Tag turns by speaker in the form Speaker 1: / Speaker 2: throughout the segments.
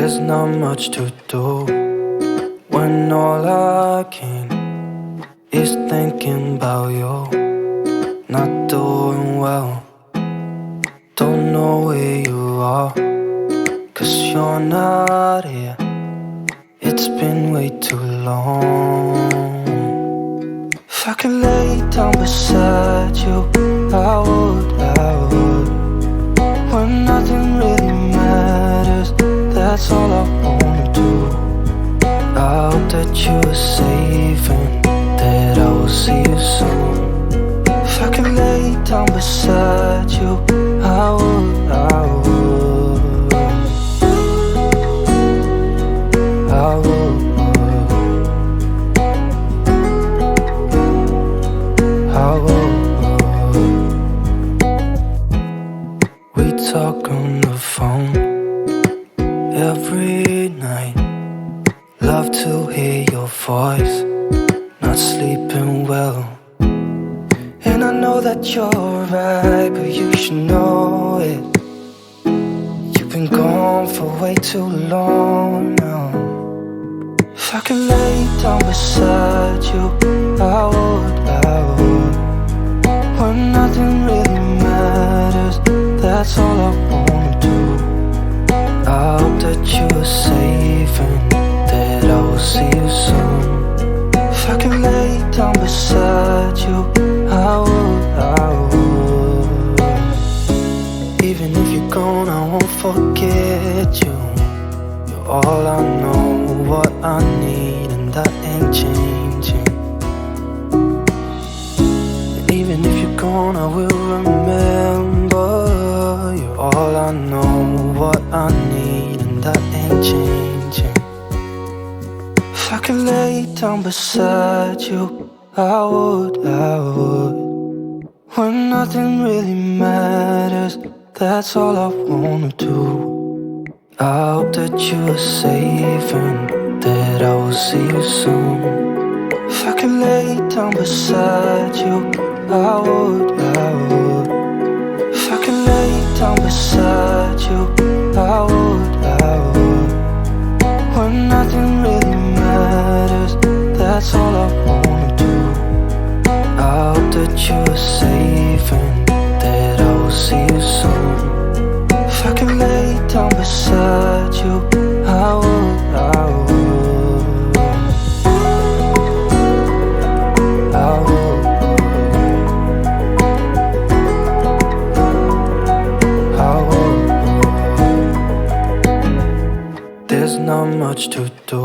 Speaker 1: There's not much to do when all I can is thinking about you. Not doing well, don't know where you are, 'cause you're not here. It's been way too long. If I could lay down beside you, I would. When nothing really matters, that's all I wanna do. I hope that you are safe and that I will see you soon. If I could lay down beside you, I would. We talk on the phone every night. Love to hear your voice. Not sleeping well, and I know that you're right, but you should know it. You've been gone for way too long now. If I could lay down beside you, I would. When nothing really matters, that's all I wanna do. I hope that you are safe and that I will see you soon. If I could lay down beside you, I would. Even if you're gone, I won't forget you. You're all I know, what I need, and that ain't changing. Even if you're gone, I will remember. You're all I know, what I need, and that ain't changing. If I could lay down beside you, I would. When nothing really matters, that's all I wanna do. I hope that you are safe and that I will see you soon. If I could lay down beside you, I would. If I could lay down beside you, I would. When nothing really matters, that's all I wanna do. I hope that you are safe and that I will see you soon. If I could lay down beside you, I would. There's not much to do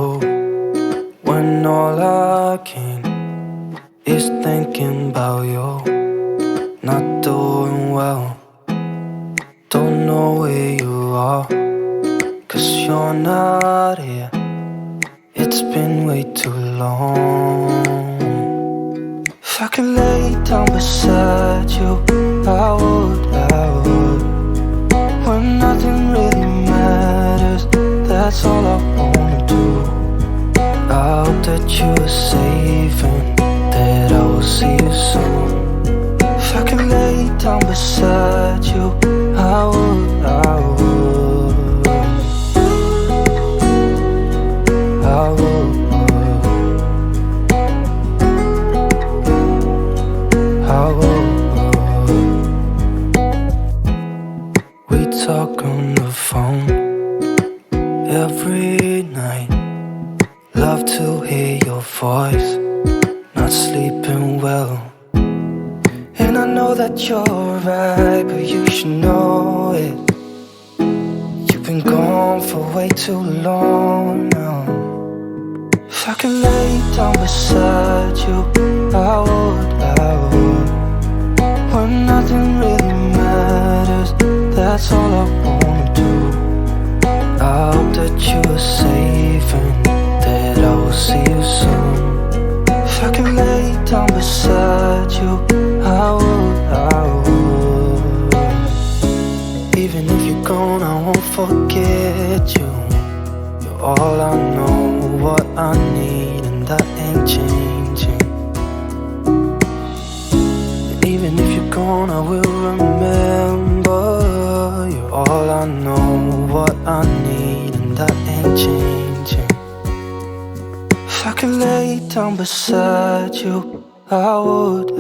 Speaker 1: when all I can is thinking about you. Not doing well, don't know where you are, 'cause you're not here. It's been way too long. If I could lay down beside you, I would. When nothing really matters, that's all I wanna do. I hope that you are safe and that I will see you soon. If I could lay down beside you, I would. We talk on the phone every night. Love to hear your voice. Not sleeping well, and I know that you're right, but you should know it. You've been gone for way too long now. If I could lay down beside you, I would. When nothing really matters, that's all I wanna do. I hope that you are safe and that I will see you soon. If I could lay down beside you, I would. Even if you're gone, I won't forget you. You're all I know, what I need, and that ain't changing. Even if you're gone, I will remember. You're all I know, what I need, and and I ain't changing. If I could lay down beside you, I would.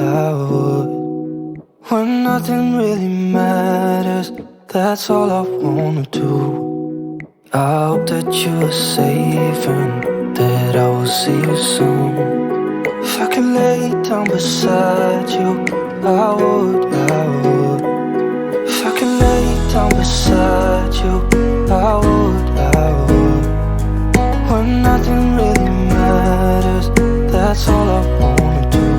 Speaker 1: When nothing really matters, that's all I wanna do. I hope that you are safe and that I will see you soon. If I could lay down beside you, I would. If I could lay down beside you, I would. When nothing really matters, that's all I wanna do.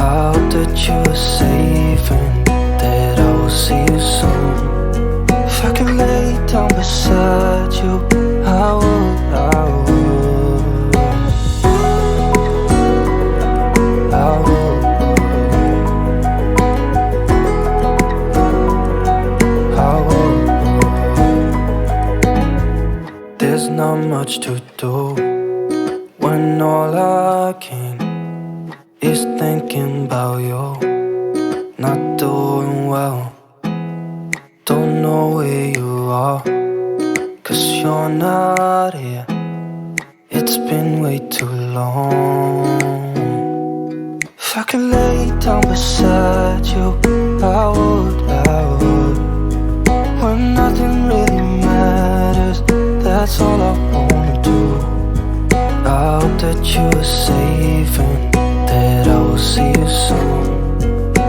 Speaker 1: I hope that you are safe and that I will see you soon. If I could lay down beside you, I would. I would. There's not much to do when all I can is thinking about you. Not doing well, don't know where you are, 'cause you're not here. It's been way too long. If I could lay down beside you, I would. When nothing really matters, that's all I want.